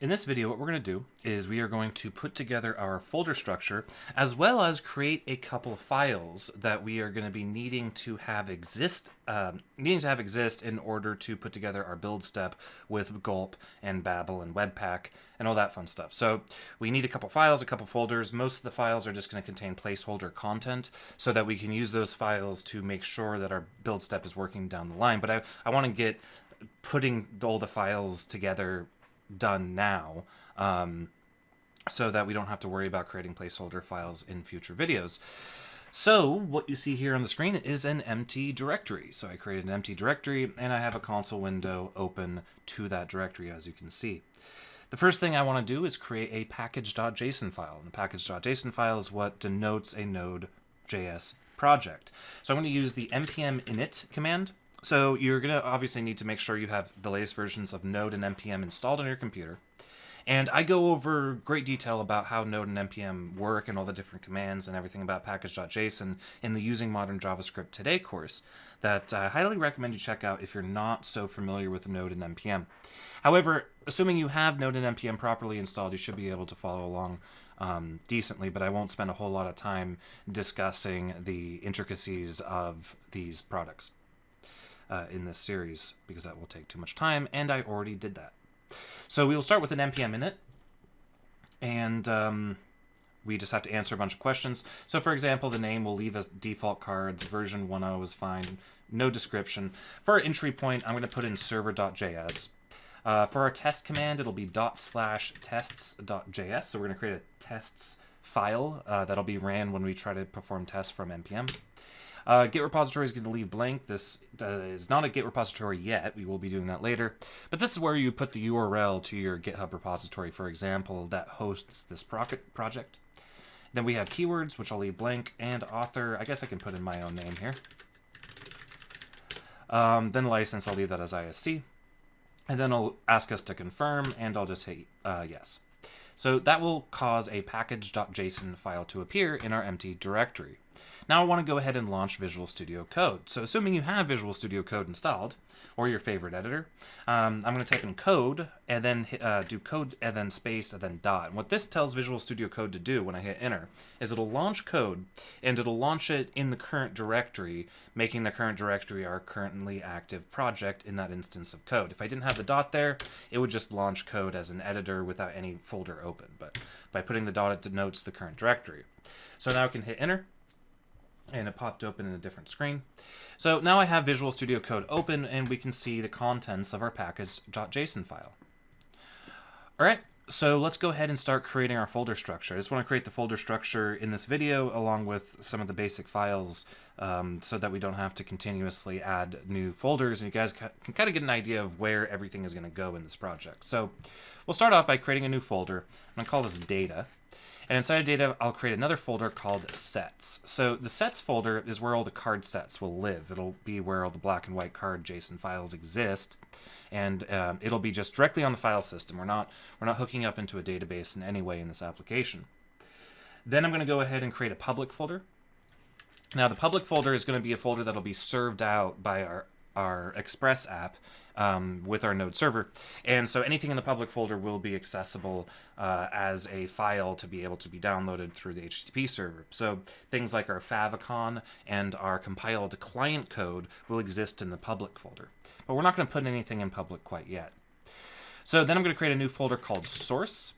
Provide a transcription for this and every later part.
In this video, what we're going to do is we are going to put together our folder structure as well as create a couple of files that we are going to be needing to have exist in order to put together our build step with Gulp and Babel and Webpack and all that fun stuff. So we need a couple files, a couple folders. Most of the files are just going to contain placeholder content so that we can use those files to make sure that our build step is working down the line. But I want to get putting all the files together done now, so that we don't have to worry about creating placeholder files in future videos. So what you see here on the screen is an empty directory. So I created an empty directory and I have a console window open to that directory, as you can see. The first thing I want to do is create a Package.json file. And the Package.json file is what denotes a Node.js project. So I'm going to use the npm init command. So you're going to obviously need to make sure you have the latest versions of Node and NPM installed on your computer. And I go over great detail about how Node and NPM work and all the different commands and everything about Package.json in the Using Modern JavaScript Today course that I highly recommend you check out if you're not so familiar with Node and NPM. However, assuming you have Node and NPM properly installed, you should be able to follow along decently, but I won't spend a whole lot of time discussing the intricacies of these products in this series, because that will take too much time, and I already did that. So we will start with an npm init, and we just have to answer a bunch of questions. So for example, the name will leave as default cards, version 1.0 is fine, no description. For our entry point, I'm going to put in Server.js. For our test command, it'll be /tests.js, so we're going to create a tests file that'll be ran when we try to perform tests from npm. Git repository is going to leave blank. This is not a Git repository yet. We will be doing that later. But this is where you put the URL to your GitHub repository, for example, that hosts this project. Then we have keywords, which I'll leave blank, and author. I guess I can put in my own name here. Then license, I'll leave that as ISC. And then it'll ask us to confirm, and I'll just hit yes. So that will cause a package.json file to appear in our empty directory. Now I want to go ahead and launch Visual Studio Code. So assuming you have Visual Studio Code installed, or your favorite editor, I'm going to type in code, and then do code, and then space, and then dot. And what this tells Visual Studio Code to do when I hit enter is it'll launch code, and it'll launch it in the current directory, making the current directory our currently active project in that instance of code. If I didn't have the dot there, it would just launch code as an editor without any folder open. But by putting the dot, it denotes the current directory. So now I can hit enter, and it popped open in a different screen. So now I have Visual Studio Code open, and we can see the contents of our package.json file. All right, so let's go ahead and start creating our folder structure. I just want to create the folder structure in this video along with some of the basic files so that we don't have to continuously add new folders, and you guys can kind of get an idea of where everything is going to go in this project. So we'll start off by creating a new folder. I'm going to call this data. And inside of data, I'll create another folder called sets. So the sets folder is where all the card sets will live. It'll be where all the black and white card JSON files exist. And it'll be just directly on the file system. We're not hooking up into a database in any way in this application. Then I'm going to go ahead and create a public folder. Now the public folder is going to be a folder that'll be served out by our Express app with our Node server. And so anything in the public folder will be accessible as a file to be able to be downloaded through the HTTP server. So things like our favicon and our compiled client code will exist in the public folder. But we're not going to put anything in public quite yet. So then I'm going to create a new folder called source.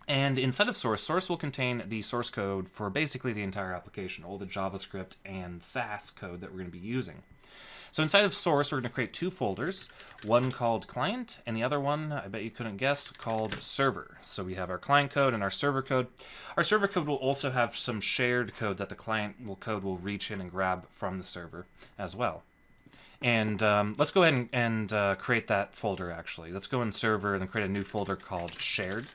And inside of source will contain the source code for basically the entire application, all the JavaScript and Sass code that we're going to be using. So inside of source, we're going to create two folders, one called client, and the other one, I bet you couldn't guess, called server. So we have our client code and our server code. Our server code will also have some shared code that the client code will reach in and grab from the server as well. And let's go ahead and create that folder, actually. Let's go in server and create a new folder called shared.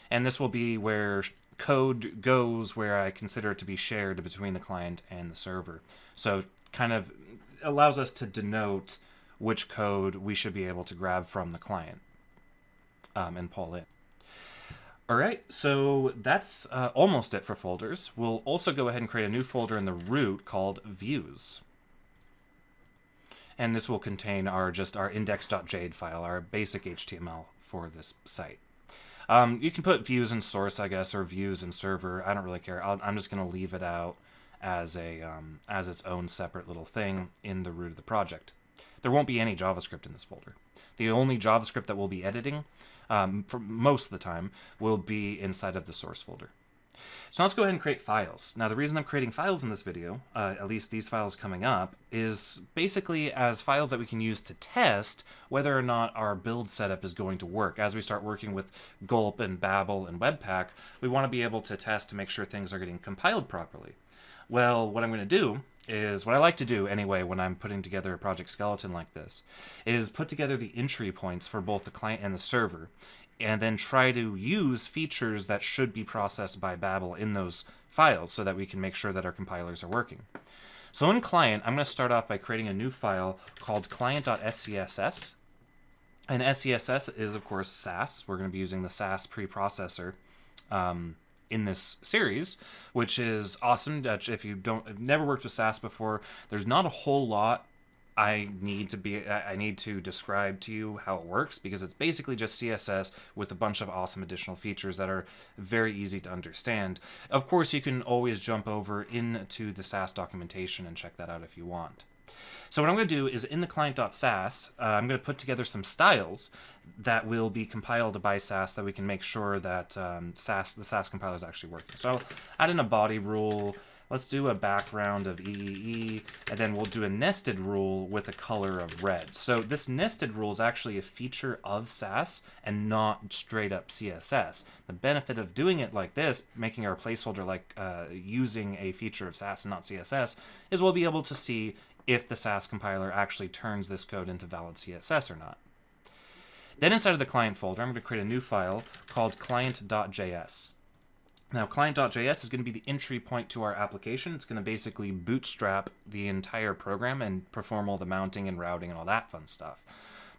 And this will be where code goes where I consider it to be shared between the client and the server. So kind of allows us to denote which code we should be able to grab from the client and pull in. All right, so that's almost it for folders. We'll also go ahead and create a new folder in the root called views. And this will contain our index.jade file, our basic HTML for this site. You can put views in source, I guess, or views in server. I don't really care. I'm just going to leave it out as as its own separate little thing in the root of the project. There won't be any JavaScript in this folder. The only JavaScript that we'll be editing, for most of the time, will be inside of the source folder. So let's go ahead and create files. Now, the reason I'm creating files in this video, at least these files coming up, is basically as files that we can use to test whether or not our build setup is going to work. As we start working with Gulp and Babel and Webpack, we want to be able to test to make sure things are getting compiled properly. Well, what I'm going to do is, what I like to do anyway when I'm putting together a project skeleton like this, is put together the entry points for both the client and the server, and then try to use features that should be processed by Babel in those files so that we can make sure that our compilers are working. So in client, I'm going to start off by creating a new file called client.scss. And SCSS is, of course, Sass. We're going to be using the Sass preprocessor in this series, which is awesome. If you have never worked with Sass before, there's not a whole lot I need to describe to you how it works, because it's basically just CSS with a bunch of awesome additional features that are very easy to understand. Of course, you can always jump over into the Sass documentation and check that out if you want. So what I'm going to do is in the client.sass, I'm going to put together some styles that will be compiled by Sass, that we can make sure that the Sass compiler is actually working. So I'll add in a body rule. Let's do a background of EEE, and then we'll do a nested rule with a color of red. So this nested rule is actually a feature of Sass and not straight up CSS. The benefit of doing it like this, making our placeholder like using a feature of Sass and not CSS, is we'll be able to see if the Sass compiler actually turns this code into valid CSS or not. Then inside of the client folder, I'm going to create a new file called client.js. Now, client.js is going to be the entry point to our application. It's going to basically bootstrap the entire program and perform all the mounting and routing and all that fun stuff.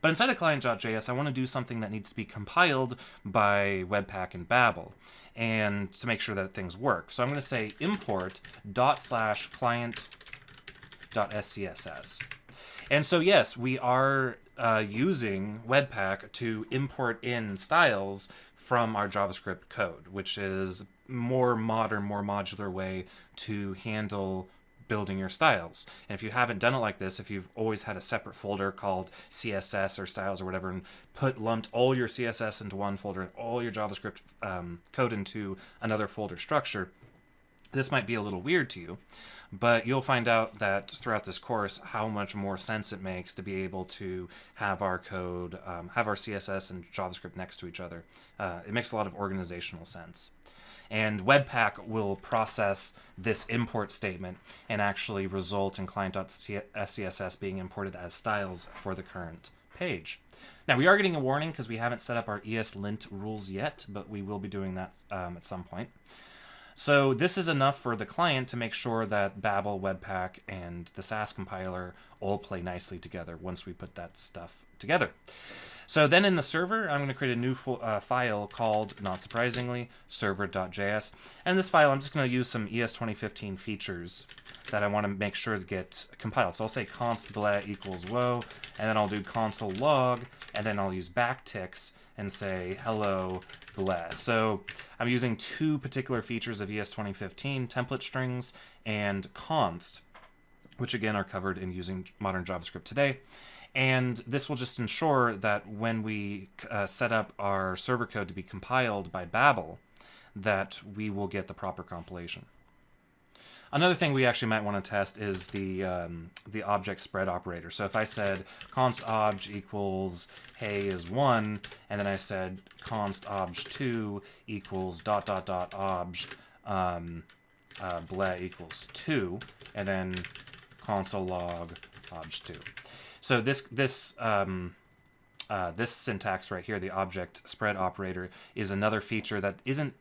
But inside of client.js, I want to do something that needs to be compiled by Webpack and Babel, and to make sure that things work. So I'm going to say import /client.scss. And so yes, we are using Webpack to import in styles from our JavaScript code, which is more modern, more modular way to handle building your styles. And if you haven't done it like this, if you've always had a separate folder called CSS or styles or whatever, and lumped all your CSS into one folder and all your JavaScript code into another folder structure, this might be a little weird to you. But you'll find out that throughout this course how much more sense it makes to be able to have our code, have our CSS and JavaScript next to each other. It makes a lot of organizational sense. And Webpack will process this import statement and actually result in client.scss being imported as styles for the current page. Now, we are getting a warning because we haven't set up our ESLint rules yet, but we will be doing that at some point. So this is enough for the client to make sure that Babel, Webpack, and the Sass compiler all play nicely together once we put that stuff together. So then in the server, I'm going to create a new file called, not surprisingly, Server.js. And in this file, I'm just going to use some ES 2015 features that I want to make sure to get compiled. So I'll say const ble equals whoa, and then I'll do console log, and then I'll use backticks and say hello ble. So I'm using two particular features of ES 2015, template strings and const, which again are covered in using modern JavaScript today. And this will just ensure that when we set up our server code to be compiled by Babel, that we will get the proper compilation. Another thing we actually might want to test is the object spread operator. So if I said const obj equals hey is 1, and then I said const obj2 equals ... obj ble equals 2, and then console log obj2. So this syntax right here, the object spread operator, is another feature that isn't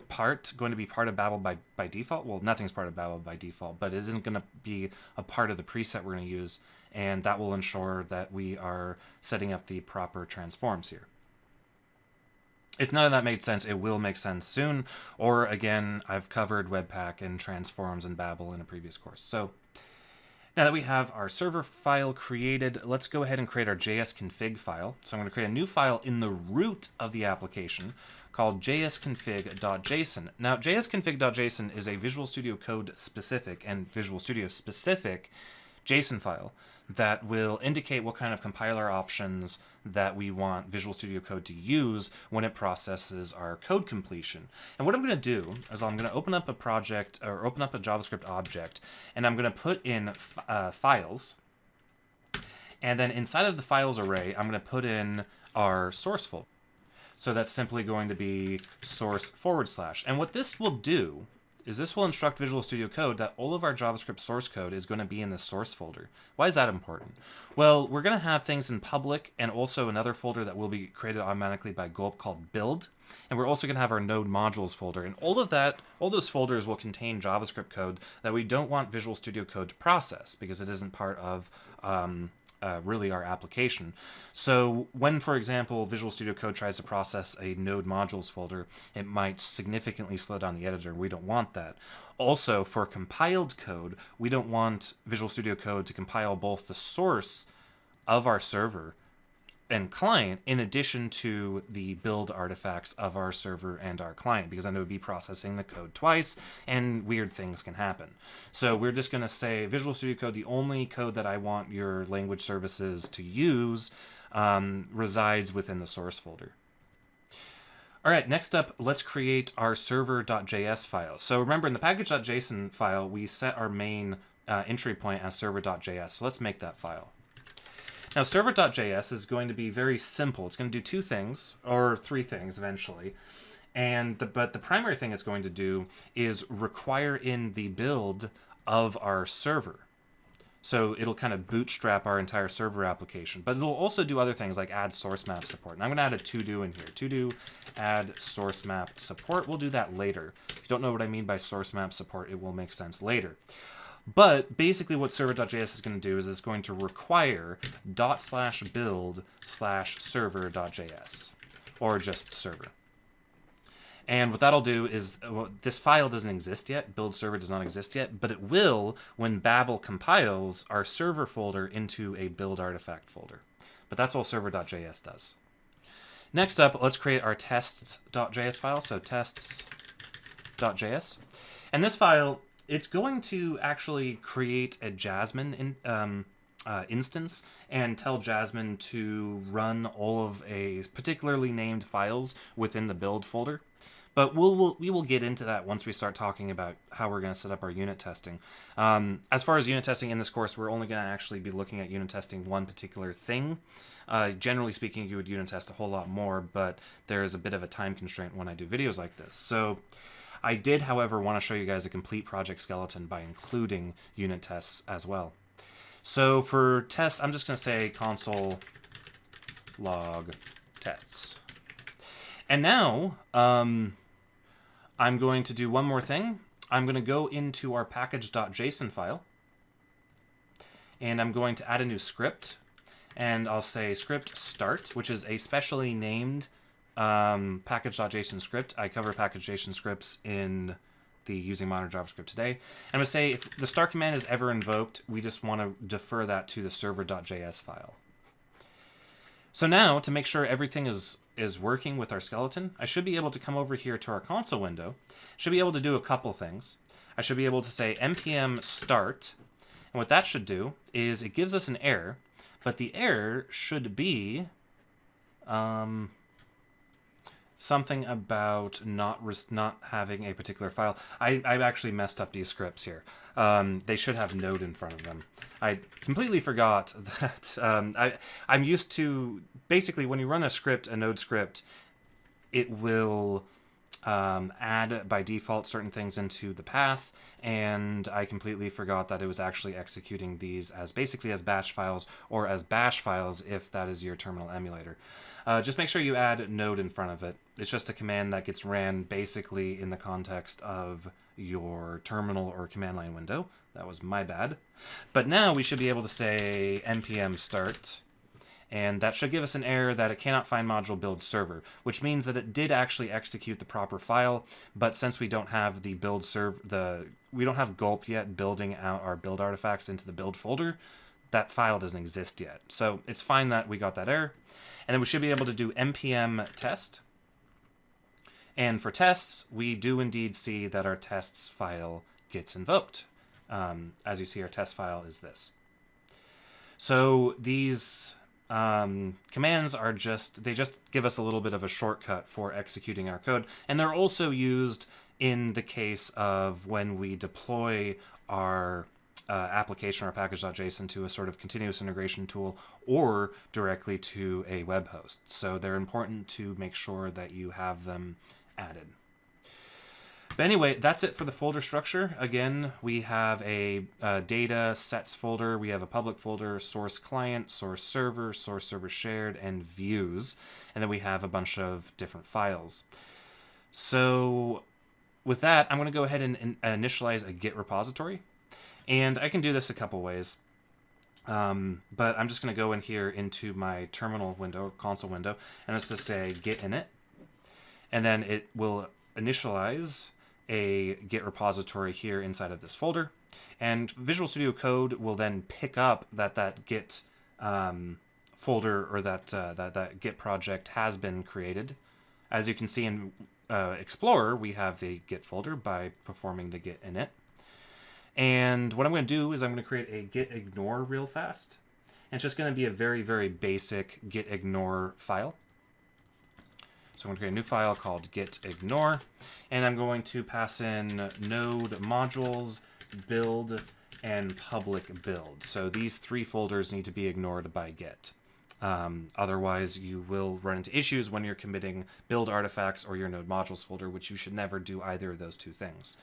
going to be part of Babel by default. Well, nothing's part of Babel by default, but it isn't going to be a part of the preset we're going to use, and that will ensure that we are setting up the proper transforms here. If none of that made sense, it will make sense soon, or again, I've covered Webpack and transforms and Babel in a previous course. So Now that we have our server file created, let's go ahead and create our JS config file. So I'm going to create a new file in the root of the application called jsconfig.json. Now, jsconfig.json is a Visual Studio Code specific and Visual Studio specific JSON file that will indicate what kind of compiler options that we want Visual Studio Code to use when it processes our code completion. And what I'm going to do is I'm going to open up a project or open up a JavaScript object, and I'm going to put in files. And then inside of the files array, I'm going to put in our source folder. So that's simply going to be source /. And what this will do is this will instruct Visual Studio Code that all of our JavaScript source code is going to be in the source folder. Why is that important? Well, we're going to have things in public and also another folder that will be created automatically by Gulp called build. And we're also going to have our node modules folder. And all those folders will contain JavaScript code that we don't want Visual Studio Code to process because it isn't part of really our application. So when, for example, Visual Studio Code tries to process a node modules folder, it might significantly slow down the editor. We don't want that. Also, for compiled code, we don't want Visual Studio Code to compile both the source of our server and client in addition to the build artifacts of our server and our client, because then it would be processing the code twice and weird things can happen. So we're just going to say Visual Studio Code, the only code that I want your language services to use resides within the source folder. All right, next up, let's create our server.js file. So remember, in the package.json file, we set our main entry point as server.js. So let's make that file. Now, server.js is going to be very simple. It's going to do two things, or three things eventually. But the primary thing it's going to do is require in the build of our server. So it'll kind of bootstrap our entire server application. But it'll also do other things like add source map support. And I'm going to add a to-do in here. To-do add source map support. We'll do that later. If you don't know what I mean by source map support, it will make sense later. But basically what server.js is going to do is it's going to require ./build/server.js, or just server. And what that'll do is, well, this file doesn't exist yet, build server does not exist yet, but it will when Babel compiles our server folder into a build artifact folder. But that's all server.js does. Next up, let's create our tests.js file, so tests.js. And this file, it's going to actually create a Jasmine instance and tell Jasmine to run all of a particularly named files within the build folder. But we will get into that once we start talking about how we're going to set up our unit testing. As far as unit testing in this course, we're only going to actually be looking at unit testing one particular thing. Generally speaking, you would unit test a whole lot more, but there is a bit of a time constraint when I do videos like this. So I did, however, want to show you guys a complete project skeleton by including unit tests as well. So for tests, I'm just going to say console log tests. And now I'm going to do one more thing. I'm going to go into our package.json file, and I'm going to add a new script. And I'll say script start, which is a specially named package.json script. I cover package.json scripts in the Using Modern JavaScript today. And I'm going to say if the start command is ever invoked, we just want to defer that to the server.js file. So now, to make sure everything is working with our skeleton, I should be able to come over here to our console window. Should be able to do a couple things. I should be able to say npm start. And what that should do is it gives us an error, but the error should be something about not having a particular file. I've actually messed up these scripts here. They should have node in front of them. I completely forgot that I'm used to, basically when you run a script, a node script, it will add by default certain things into the path, and I completely forgot that it was actually executing these as basically as batch files or as bash files if that is your terminal emulator. Just make sure you add node in front of it. It's just a command that gets ran basically in the context of your terminal or command line window. That was my bad. But now we should be able to say npm start, And that should give us an error that it cannot find module build server, which means that it did actually execute the proper file, but since we don't have the build we don't have Gulp yet building out our build artifacts into the build folder, that file doesn't exist yet. So it's fine that we got that error. And then we should be able to do npm test. And for tests, we do indeed see that our tests file gets invoked. As you see, our test file is this. So these commands are they just give us a little bit of a shortcut for executing our code. And they're also used in the case of when we deploy our application or package.json to a sort of continuous integration tool or directly to a web host. So they're important to make sure that you have them added. But anyway, that's it for the folder structure. Again, we have a data sets folder, we have a public folder, source client, source server shared, and views. And then we have a bunch of different files. So with that, I'm going to go ahead and initialize a Git repository. And I can do this a couple ways. But I'm just going to go in here into my terminal window, console window, and let's just say git init. And then it will initialize a Git repository here inside of this folder. And Visual Studio Code will then pick up that Git folder or that Git project has been created. As you can see in Explorer, we have the Git folder by performing the git init. And what I'm going to do is I'm going to create a git ignore real fast. And it's just going to be a very, very basic git ignore file. So I'm going to create a new file called git ignore, and I'm going to pass in node modules, build, and public build. So these three folders need to be ignored by Git. Otherwise, you will run into issues when you're committing build artifacts or your node modules folder, which you should never do either of those two things.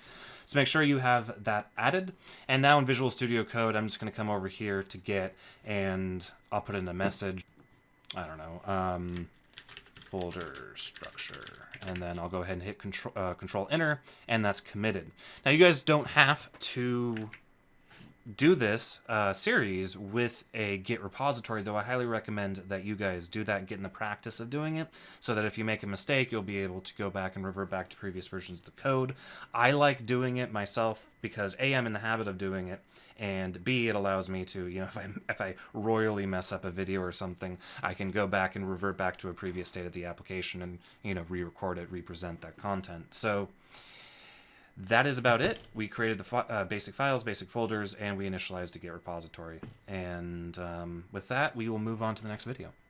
So make sure you have that added. And now in Visual Studio Code, I'm just going to come over here to Git, and I'll put in a message. I don't know. Folder structure, and then I'll go ahead and hit control enter, and that's committed. Now you guys don't have to do this series with a Git repository, though I highly recommend that you guys do that and get in the practice of doing it, so that if you make a mistake, you'll be able to go back and revert back to previous versions of the code. I like doing it myself because A, I'm in the habit of doing it, and B, it allows me to, if I royally mess up a video or something, I can go back and revert back to a previous state of the application and, re-record it, represent that content. So that is about it. We created the basic files, basic folders, and we initialized a Git repository. And with that, we will move on to the next video.